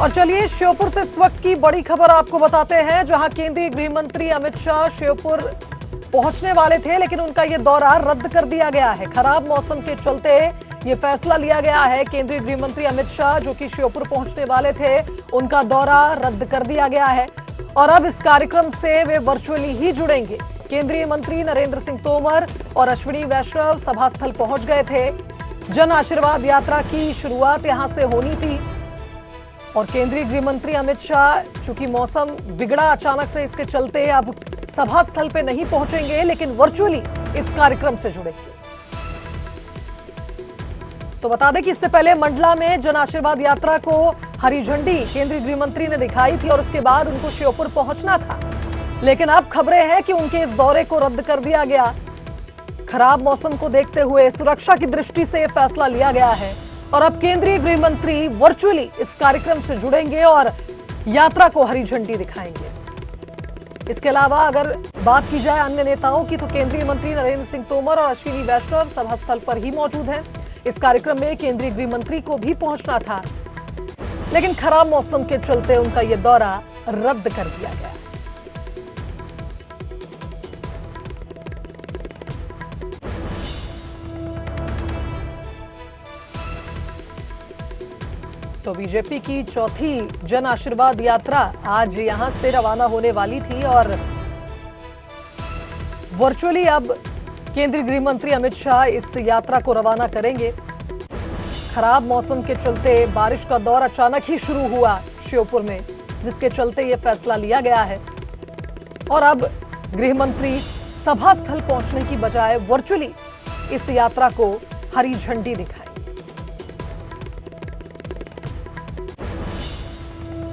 और चलिए श्योपुर से इस वक्त की बड़ी खबर आपको बताते हैं, जहां केंद्रीय गृह मंत्री अमित शाह श्योपुर पहुंचने वाले थे, लेकिन उनका ये दौरा रद्द कर दिया गया है। खराब मौसम के चलते ये फैसला लिया गया है। केंद्रीय गृह मंत्री अमित शाह जो कि श्योपुर पहुंचने वाले थे, उनका दौरा रद्द कर दिया गया है और अब इस कार्यक्रम से वे वर्चुअली ही जुड़ेंगे। केंद्रीय मंत्री नरेंद्र सिंह तोमर और अश्विनी वैष्णव सभा स्थल पहुंच गए थे। जन आशीर्वाद यात्रा की शुरुआत यहां से होनी थी और केंद्रीय गृह मंत्री अमित शाह, चूंकि मौसम बिगड़ा अचानक से, इसके चलते अब सभा स्थल पे नहीं पहुंचेंगे, लेकिन वर्चुअली इस कार्यक्रम से जुड़ेंगे। तो बता दें कि इससे पहले मंडला में जन आशीर्वाद यात्रा को हरी झंडी केंद्रीय गृह मंत्री ने दिखाई थी और उसके बाद उनको श्योपुर पहुंचना था, लेकिन अब खबरें हैं कि उनके इस दौरे को रद्द कर दिया गया। खराब मौसम को देखते हुए सुरक्षा की दृष्टि से यह फैसला लिया गया है और अब केंद्रीय गृह मंत्री वर्चुअली इस कार्यक्रम से जुड़ेंगे और यात्रा को हरी झंडी दिखाएंगे। इसके अलावा अगर बात की जाए अन्य नेताओं की, तो केंद्रीय मंत्री नरेंद्र सिंह तोमर और अश्विनी वैष्णव सभा स्थल पर ही मौजूद हैं। इस कार्यक्रम में केंद्रीय गृह मंत्री को भी पहुंचना था, लेकिन खराब मौसम के चलते उनका यह दौरा रद्द कर दिया गया। तो बीजेपी की चौथी जन आशीर्वाद यात्रा आज यहां से रवाना होने वाली थी और वर्चुअली अब केंद्रीय गृह मंत्री अमित शाह इस यात्रा को रवाना करेंगे। खराब मौसम के चलते बारिश का दौर अचानक ही शुरू हुआ श्योपुर में, जिसके चलते यह फैसला लिया गया है और अब गृह मंत्री सभा स्थल पहुंचने की बजाय वर्चुअली इस यात्रा को हरी झंडी दिखाएं।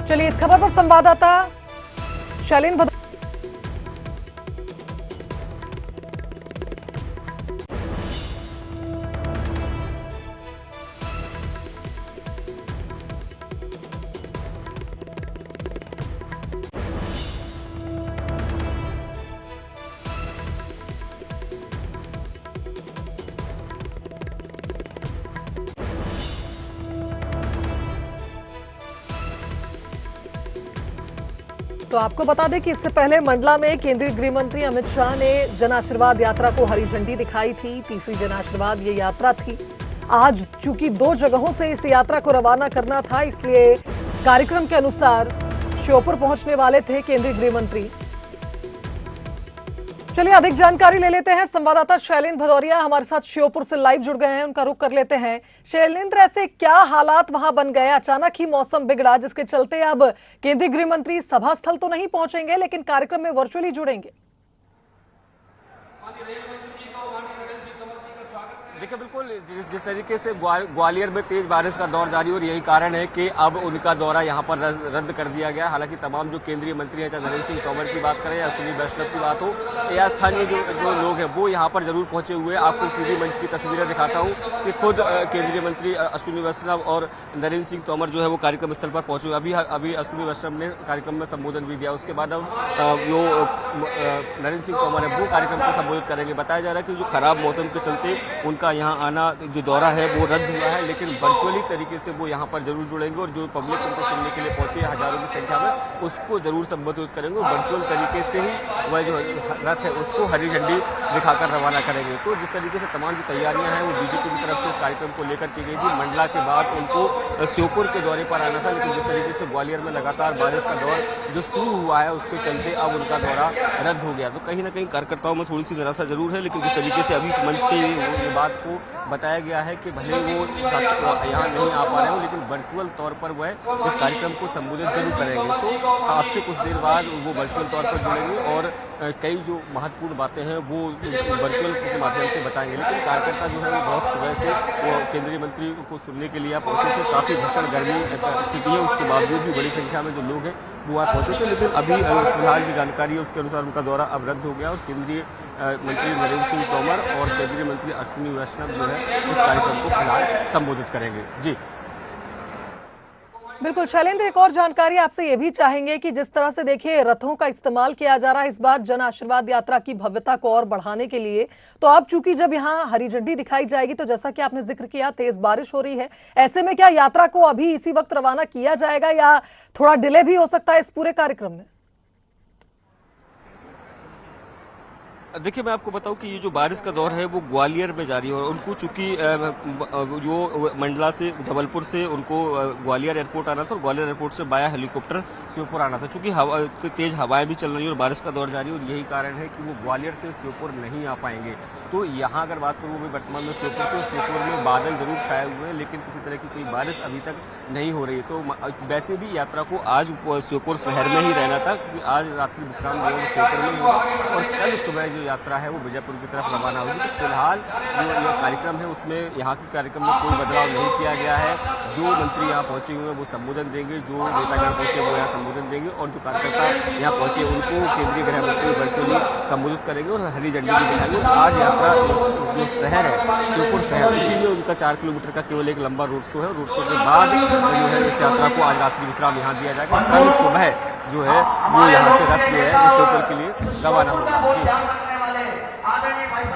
चलिए इस खबर पर संवाददाता शैलेंद्र तो आपको बता दें कि इससे पहले मंडला में केंद्रीय गृह मंत्री अमित शाह ने जन आशीर्वाद यात्रा को हरी झंडी दिखाई थी। तीसरी जन आशीर्वाद ये यात्रा थी। आज चूंकि 2 जगहों से इस यात्रा को रवाना करना था, इसलिए कार्यक्रम के अनुसार श्योपुर पहुंचने वाले थे केंद्रीय गृह मंत्री। चलिए अधिक जानकारी ले लेते हैं। संवाददाता शैलेंद्र भदौरिया हमारे साथ श्योपुर से लाइव जुड़ गए हैं, उनका रुख कर लेते हैं। शैलेंद्र, ऐसे क्या हालात वहां बन गए? अचानक ही मौसम बिगड़ा, जिसके चलते अब केंद्रीय गृह मंत्री सभा स्थल तो नहीं पहुंचेंगे, लेकिन कार्यक्रम में वर्चुअली जुड़ेंगे। देखिए, बिल्कुल जिस तरीके से ग्वालियर में तेज बारिश का दौर जारी और यही कारण है कि अब उनका दौरा यहां पर रद्द कर दिया गया। हालांकि तमाम जो केंद्रीय मंत्री हैं, चाहे नरेंद्र सिंह तोमर की बात करें या अश्विनी वैष्णव की बात हो या स्थानीय जो लोग हैं, वो यहां पर जरूर पहुंचे हुए। आपको सीधी मंच की तस्वीरें दिखाता हूं कि खुद केंद्रीय मंत्री अश्विनी वैष्णव और नरेंद्र सिंह तोमर जो है वो कार्यक्रम स्थल पर पहुंचे हुए। अभी अश्विनी वैष्णव ने कार्यक्रम में संबोधन भी दिया। उसके बाद अब जो नरेंद्र सिंह तोमर है वो कार्यक्रम को संबोधित करेंगे। बताया जा रहा है कि जो खराब मौसम के चलते उनका यहाँ आना जो दौरा है वो रद्द हुआ है, लेकिन वर्चुअली तरीके से वो यहाँ पर जरूर जुड़ेंगे और जो पब्लिक उनको सुनने के लिए पहुंचे हजारों की संख्या में, उसको जरूर संबोधित करेंगे। वर्चुअल तरीके से ही वह जो रथ है उसको हरी झंडी दिखाकर रवाना करेंगे। तो जिस तरीके से तमाम जो तैयारियां हैं वो बीजेपी की तरफ से इस कार्यक्रम को लेकर की गई थी। मंडला के बाद उनको श्योपुर के दौरे पर आना था, लेकिन जिस तरीके से ग्वालियर में लगातार बारिश का दौर जो शुरू हुआ है उसके चलते अब उनका दौरा रद्द हो गया। तो कहीं ना कहीं कार्यकर्ताओं में थोड़ी सी निराशा जरूर है, लेकिन जिस तरीके से अभी इस मंच से ये बात को बताया गया है कि भले वो यहाँ नहीं आ पा रहे हो, लेकिन वर्चुअल तौर पर वह इस कार्यक्रम को संबोधित जरूर करेंगे। तो आपसे कुछ देर बाद वो वर्चुअल तौर पर जुड़ेंगे और कई जो महत्वपूर्ण बातें हैं वो वर्चुअल के माध्यम से बताएंगे। लेकिन कार्यकर्ता जो है वो बहुत सुबह से वो केंद्रीय मंत्री को सुनने के लिए पहुंचे थे। काफ़ी भीषण गर्मी स्थिति है, उसके बावजूद भी बड़ी संख्या में जो लोग हैं वो वहाँ पहुंचे थे। लेकिन अभी फिलहाल जो जानकारी है उसके अनुसार उनका दौरा अब रद्द हो गया और केंद्रीय मंत्री नरेंद्र सिंह तोमर और केंद्रीय मंत्री अश्विनी वैष्णव जो है इस कार्यक्रम को फिलहाल संबोधित करेंगे। जी बिल्कुल शैलेंद्र, एक और जानकारी आपसे ये भी चाहेंगे कि जिस तरह से देखिए रथों का इस्तेमाल किया जा रहा है इस बार जन आशीर्वाद यात्रा की भव्यता को और बढ़ाने के लिए, तो अब चूंकि जब यहाँ हरी झंडी दिखाई जाएगी तो जैसा कि आपने जिक्र किया तेज बारिश हो रही है, ऐसे में क्या यात्रा को अभी इसी वक्त रवाना किया जाएगा या थोड़ा डिले भी हो सकता है इस पूरे कार्यक्रम में? देखिए, मैं आपको बताऊं कि ये जो बारिश का दौर है वो ग्वालियर में जारी है और उनको चूंकि जो मंडला से जबलपुर से उनको ग्वालियर एयरपोर्ट आना था और ग्वालियर एयरपोर्ट से बाया हेलीकॉप्टर श्योपुर आना था। चूंकि तेज हवाएं भी चल रही है और बारिश का दौर जारी है और यही कारण है कि वो ग्वालियर से श्योपुर नहीं आ पाएंगे। तो यहाँ अगर बात करूँ मैं वर्तमान में श्योपुर में बादल जरूर छाए हुए हैं लेकिन किसी तरह की कोई बारिश अभी तक नहीं हो रही है। तो वैसे भी यात्रा को आज श्योपुर शहर में ही रहना था क्योंकि आज रात्रि विश्राम जो है श्योपुर में होगा और कल सुबह जो यात्रा है वो विजयपुर की तरफ रवाना होगी। तो फिलहाल जो यह कार्यक्रम है उसमें यहाँ के कार्यक्रम में कोई बदलाव नहीं किया गया है। जो मंत्री यहाँ पहुंचे हुए हैं वो संबोधन देंगे, जो नेतागण पहुंचे वो यहाँ संबोधन देंगे और जो कार्यकर्ता यहाँ पहुंचे उनको केंद्रीय गृह मंत्री वर्चुअली संबोधित करेंगे और हरी झंडी भी दिखाएंगे। आज यात्रा जो शहर है श्योपुर शहर, इसी में उनका 4 किलोमीटर का केवल एक लंबा रोड शो है। रोड शो के बाद जो है इस यात्रा को आज रात्रि विश्राम यहाँ दिया जाएगा। कल सुबह जो है वो यहाँ से रथ जो है श्योपुर के लिए रवाना होगा।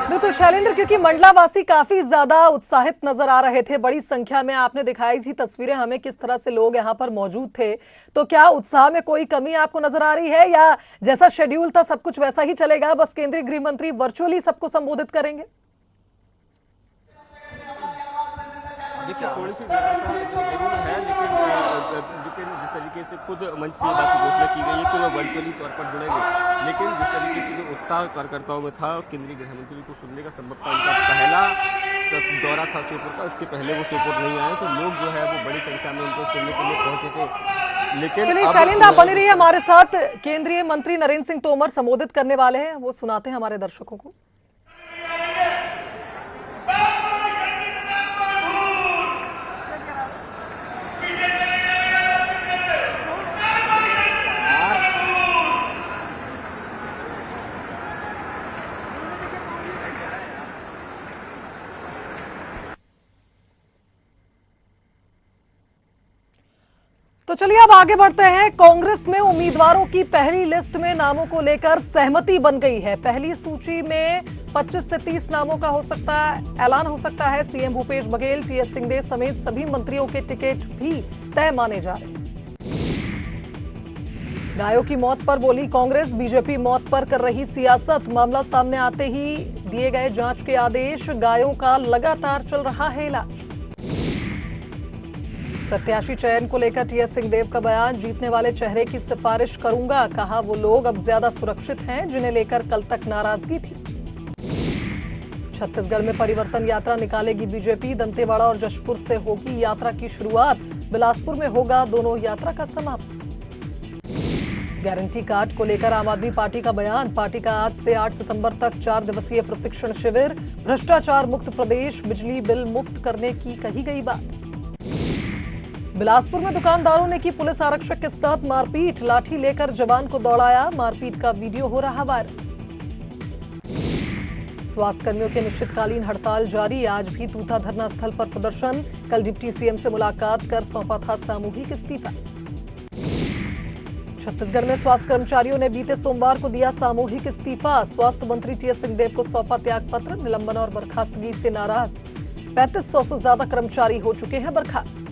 बिल्कुल शैलेंद्र, क्योंकि मंडला वासी काफी ज्यादा उत्साहित नजर आ रहे थे, बड़ी संख्या में आपने दिखाई थी तस्वीरें हमें किस तरह से लोग यहाँ पर मौजूद थे, तो क्या उत्साह में कोई कमी आपको नजर आ रही है या जैसा शेड्यूल था सब कुछ वैसा ही चलेगा, बस केंद्रीय गृह मंत्री वर्चुअली सबको संबोधित करेंगे? देखिए, थोड़ी सी जरूर है लेकिन जिस तरीके से खुद मंच से बात की घोषणा की गई है कि वो वर्चुअली तौर पर जुड़ेंगे, लेकिन जिस तरीके से जो उत्साह कार्यकर्ताओं में था केंद्रीय गृह मंत्री को सुनने का संभवतः उनका पहला दौरा था श्योपुर का, इसके पहले वो श्योपुर नहीं आए तो लोग जो है वो बड़ी संख्या में उनको सुनने के लिए पहुंचे थे। लेकिन चलिए शैलेंद्र, आप बने रहिए हमारे साथ। केंद्रीय मंत्री नरेंद्र सिंह तोमर संबोधित करने वाले हैं, वो सुनाते हैं हमारे दर्शकों को। तो चलिए अब आगे बढ़ते हैं। कांग्रेस में उम्मीदवारों की पहली लिस्ट में नामों को लेकर सहमति बन गई है। पहली सूची में 25 से 30 नामों का हो सकता है ऐलान हो सकता है। सीएम भूपेश बघेल, टीएस सिंहदेव समेत सभी मंत्रियों के टिकट भी तय माने जा रहे हैं। गायों की मौत पर बोली कांग्रेस, बीजेपी मौत पर कर रही सियासत। मामला सामने आते ही दिए गए जांच के आदेश। गायों का लगातार चल रहा है इलाज। प्रत्याशी चयन को लेकर टीएस सिंहदेव का बयान, जीतने वाले चेहरे की सिफारिश करूंगा। कहा वो लोग अब ज्यादा सुरक्षित हैं जिन्हें लेकर कल तक नाराजगी थी। छत्तीसगढ़ में परिवर्तन यात्रा निकालेगी बीजेपी। दंतेवाड़ा और जशपुर से होगी यात्रा की शुरुआत। बिलासपुर में होगा दोनों यात्रा का समापन। गारंटी कार्ड को लेकर आम आदमी पार्टी का बयान, पार्टी का आज से 8 सितंबर तक 4 दिवसीय प्रशिक्षण शिविर। भ्रष्टाचार मुक्त प्रदेश, बिजली बिल मुफ्त करने की कही गई बात। बिलासपुर में दुकानदारों ने की पुलिस आरक्षक के साथ मारपीट, लाठी लेकर जवान को दौड़ाया। मारपीट का वीडियो हो रहा वायरल। स्वास्थ्य कर्मियों की अनिश्चितकालीन हड़ताल जारी, आज भी तूता धरना स्थल पर प्रदर्शन। कल डिप्टी सीएम से मुलाकात कर सौंपा था सामूहिक इस्तीफा। छत्तीसगढ़ में स्वास्थ्य कर्मचारियों ने बीते सोमवार को दिया सामूहिक इस्तीफा। स्वास्थ्य मंत्री टीएस सिंहदेव को सौंपा त्याग पत्र। निलंबन और बर्खास्तगी से नाराज 3500 से ज्यादा कर्मचारी हो चुके हैं बर्खास्त।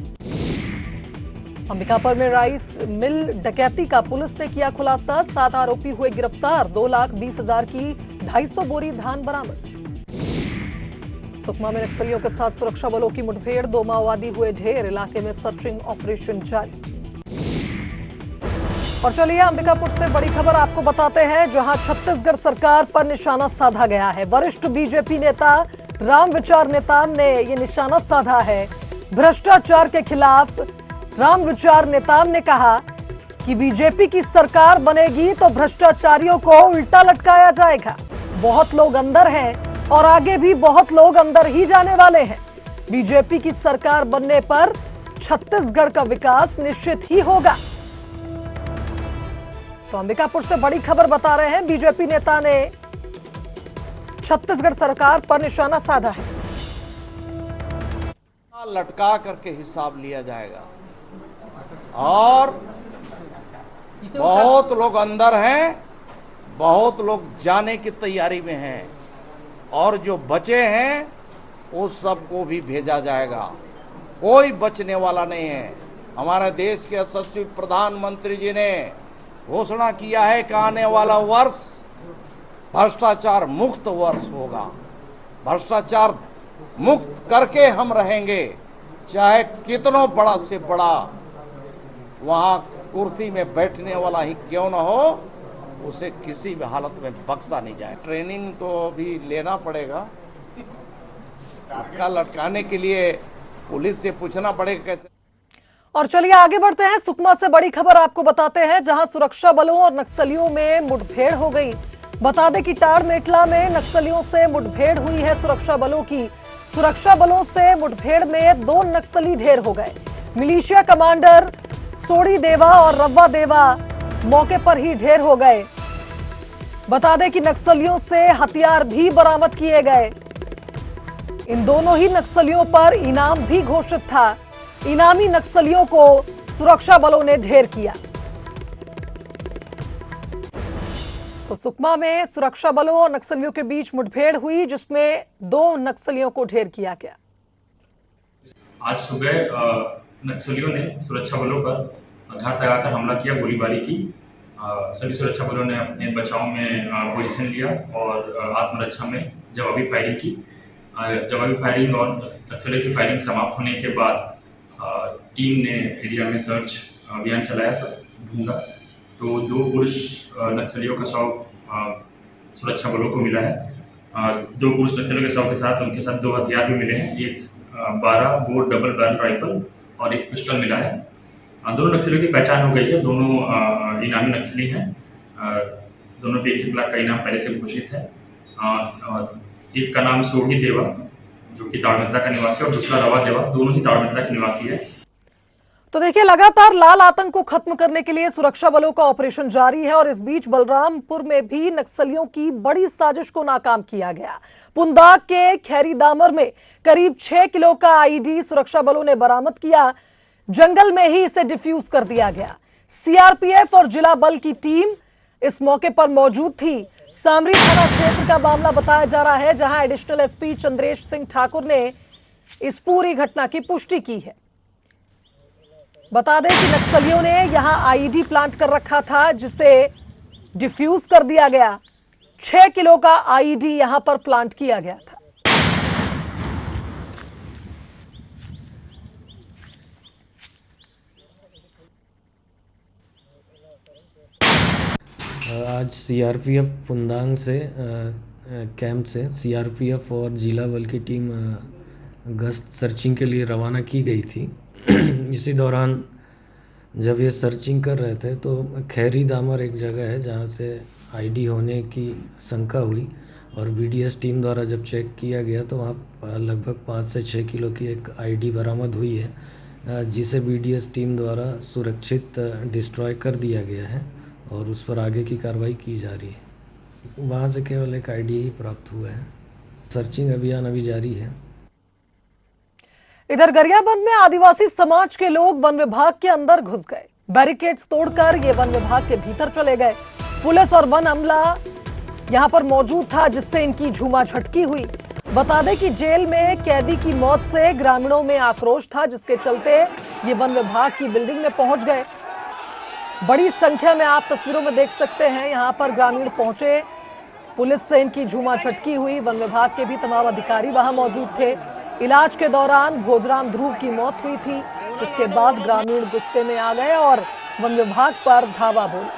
अंबिकापुर में राइस मिल डकैती का पुलिस ने किया खुलासा। 7 आरोपी हुए गिरफ्तार। 2,20,000 की 250 बोरी धान बरामद। सुकमा में नक्सलियों के साथ सुरक्षा बलों की मुठभेड़, 2 माओवादी हुए ढेर। इलाके में सर्चिंग ऑपरेशन जारी। और चलिए अंबिकापुर से बड़ी खबर आपको बताते हैं, जहां छत्तीसगढ़ सरकार पर निशाना साधा गया है। वरिष्ठ बीजेपी नेता रामविचार नेताम ने ये निशाना साधा है। भ्रष्टाचार के खिलाफ रामविचार नेताम ने कहा कि बीजेपी की सरकार बनेगी तो भ्रष्टाचारियों को उल्टा लटकाया जाएगा। बहुत लोग अंदर हैं और आगे भी बहुत लोग अंदर ही जाने वाले हैं। बीजेपी की सरकार बनने पर छत्तीसगढ़ का विकास निश्चित ही होगा। तो अंबिकापुर से बड़ी खबर बता रहे हैं, बीजेपी नेता ने छत्तीसगढ़ सरकार पर निशाना साधा है। लटका करके हिसाब लिया जाएगा। और बहुत लोग अंदर हैं, बहुत लोग जाने की तैयारी में हैं, और जो बचे हैं उस सबको भी भेजा जाएगा। कोई बचने वाला नहीं है। हमारे देश के यशस्वी प्रधानमंत्री जी ने घोषणा किया है कि आने वाला वर्ष भ्रष्टाचार मुक्त वर्ष होगा। भ्रष्टाचार मुक्त करके हम रहेंगे, चाहे कितना बड़ा से बड़ा वहां कुर्सी में बैठने वाला ही क्यों ना हो, उसे किसी भी हालत में बख्शा नहीं जाए। ट्रेनिंग तो अभी लेना पड़ेगा, लटकाने के लिए पुलिस से पूछना पड़ेगा कैसे। और चलिए आगे बढ़ते हैं। सुकमा से बड़ी खबर आपको बताते हैं, जहां सुरक्षा बलों और नक्सलियों में मुठभेड़ हो गई। बता दें कि टाड़ मेटला में नक्सलियों से मुठभेड़ हुई है सुरक्षा बलों की। सुरक्षा बलों से मुठभेड़ में 2 नक्सली ढेर हो गए। मिलिशिया कमांडर सोड़ी देवा और रव्वा देवा मौके पर ही ढेर हो गए। बता दें कि नक्सलियों से हथियार भी बरामद किए गए। इन दोनों ही नक्सलियों पर इनाम भी घोषित था। इनामी नक्सलियों को सुरक्षा बलों ने ढेर किया। तो सुकमा में सुरक्षा बलों और नक्सलियों के बीच मुठभेड़ हुई, जिसमें 2 नक्सलियों को ढेर किया गया। आज सुबह नक्सलियों ने सुरक्षा बलों पर घात लगाकर हमला किया, गोलीबारी की। सभी सुरक्षा बलों ने अपने बचाव में पोजीशन लिया और आत्मरक्षा में जवाबी फायरिंग की। जवाबी फायरिंग और नक्सलियों की फायरिंग समाप्त होने के बाद टीम ने एरिया में सर्च अभियान चलाया, सब ढूंढा। तो 2 पुरुष नक्सलियों का शव सुरक्षा बलों को मिला है। 2 पुरुष नक्सलियों के शव के साथ उनके साथ 2 हथियार भी मिले हैं। एक 12 बोर डबल बैरल राइफल और एक पिस्टल मिला है। दोनों नक्सलियों की पहचान हो गई है। दोनों इनामी नक्सली हैं। दोनों पे 1 लाख का इनाम पहले से घोषित है। एक का नाम सोही देवा जो कि ताड़मेटला का निवासी और दूसरा रवा देवा, दोनों ही ताड़मेटला के निवासी है। तो देखिए, लगातार लाल आतंक को खत्म करने के लिए सुरक्षा बलों का ऑपरेशन जारी है और इस बीच बलरामपुर में भी नक्सलियों की बड़ी साजिश को नाकाम किया गया। पुंदाग के खैरी दामर में करीब 6 किलो का आईडी सुरक्षा बलों ने बरामद किया। जंगल में ही इसे डिफ्यूज कर दिया गया। सीआरपीएफ और जिला बल की टीम इस मौके पर मौजूद थी। सामरी थाना क्षेत्र का मामला बताया जा रहा है, जहां एडिशनल एसपी चंद्रेश सिंह ठाकुर ने इस पूरी घटना की पुष्टि की है। बता दें कि नक्सलियों ने यहां आईईडी प्लांट कर रखा था, जिसे डिफ्यूज कर दिया गया। 6 किलो का आईईडी यहां पर प्लांट किया गया था। आज सीआरपीएफ पुंदांग से कैंप से सीआरपीएफ और जिला बल की टीम गश्त सर्चिंग के लिए रवाना की गई थी। इसी दौरान जब ये सर्चिंग कर रहे थे तो खैरी दामर एक जगह है जहाँ से आईडी होने की शंका हुई और बीडीएस टीम द्वारा जब चेक किया गया तो वहाँ लगभग 5 से 6 किलो की एक आईडी बरामद हुई है, जिसे बीडीएस टीम द्वारा सुरक्षित डिस्ट्रॉय कर दिया गया है और उस पर आगे की कार्रवाई की जा रही है। वहाँ से केवल एक आईडी ही प्राप्त हुआ है। सर्चिंग अभियान अभी जारी है। इधर गरियाबंद में आदिवासी समाज के लोग वन विभाग के अंदर घुस गए। बैरिकेड्स तोड़कर ये वन विभाग के भीतर चले गए। पुलिस और वन अमला यहां पर मौजूद था, जिससे इनकी झूमा झटकी हुई। बता दें कि जेल में कैदी की मौत से ग्रामीणों में आक्रोश था, जिसके चलते ये वन विभाग की बिल्डिंग में पहुंच गए। बड़ी संख्या में आप तस्वीरों में देख सकते हैं, यहां पर ग्रामीण पहुंचे। पुलिस से इनकी झूमा झटकी हुई। वन विभाग के भी तमाम अधिकारी वहां मौजूद थे। इलाज के दौरान भोजराम ध्रुव की मौत हुई थी। इसके बाद ग्रामीण गुस्से में आ गए और वन विभाग पर धावा बोले।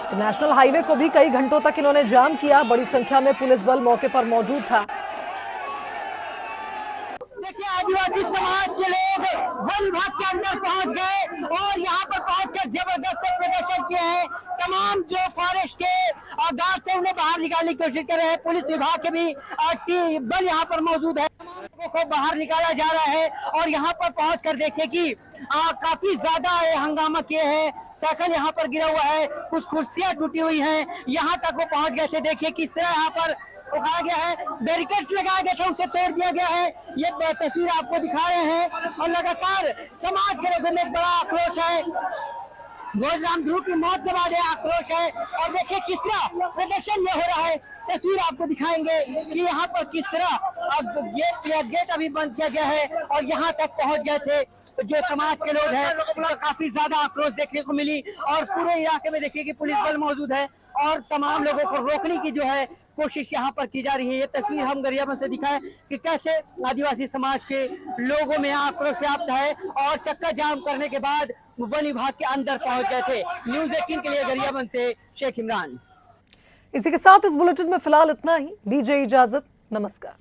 तो नेशनल हाईवे को भी कई घंटों तक इन्होंने जाम किया। बड़ी संख्या में पुलिस बल मौके पर मौजूद था। देखिए, आदिवासी समाज के लोग वन विभाग के अंदर पहुंच गए और यहाँ पर पहुंचकर जबरदस्त प्रदर्शन किए हैं। तमाम जो फॉरेस्ट के गार्ड से उन्हें बाहर निकालने की कोशिश कर रहे हैं। पुलिस विभाग के भी बल यहाँ पर मौजूद है। लोगों को बाहर निकाला जा रहा है और यहाँ पर पहुंचकर देखिए कि काफी ज्यादा हंगामा किए हैं। साइकिल यहाँ पर गिरा हुआ है, कुछ कुर्सियां टूटी हुई हैं। यहाँ तक वो पहुंच गए थे। देखिए किस तरह यहाँ पर उखाड़ा गया है, बैरिकेड्स लगाया गया था उसे तोड़ दिया गया है। ये तस्वीर आपको दिखा रहे हैं और लगातार समाज के लोगों में एक बड़ा आक्रोश है। भोजराम ध्रुव की मौत के बाद आक्रोश है और देखिए किस तरह प्रदर्शन ये हो रहा है। तस्वीर आपको दिखाएंगे कि यहाँ पर किस तरह अब गेट अभी बंद किया गया है और यहाँ तक पहुँच गए थे जो समाज के लोग हैं। उनका काफी ज्यादा आक्रोश देखने को मिली और पूरे इलाके में देखिए कि पुलिस बल मौजूद है और तमाम लोगों को रोकने की जो है कोशिश यहाँ पर की जा रही है। ये तस्वीर हम गरियाबंद से दिखाएं कि कैसे आदिवासी समाज के लोगों में आक्रोश व्याप्त है और चक्का जाम करने के बाद वन विभाग के अंदर पहुंच गए थे। न्यूज़ 18 के लिए गरियाबंद से शेख इमरान। इसी के साथ इस बुलेटिन में फिलहाल इतना ही। दीजिए इजाजत, नमस्कार।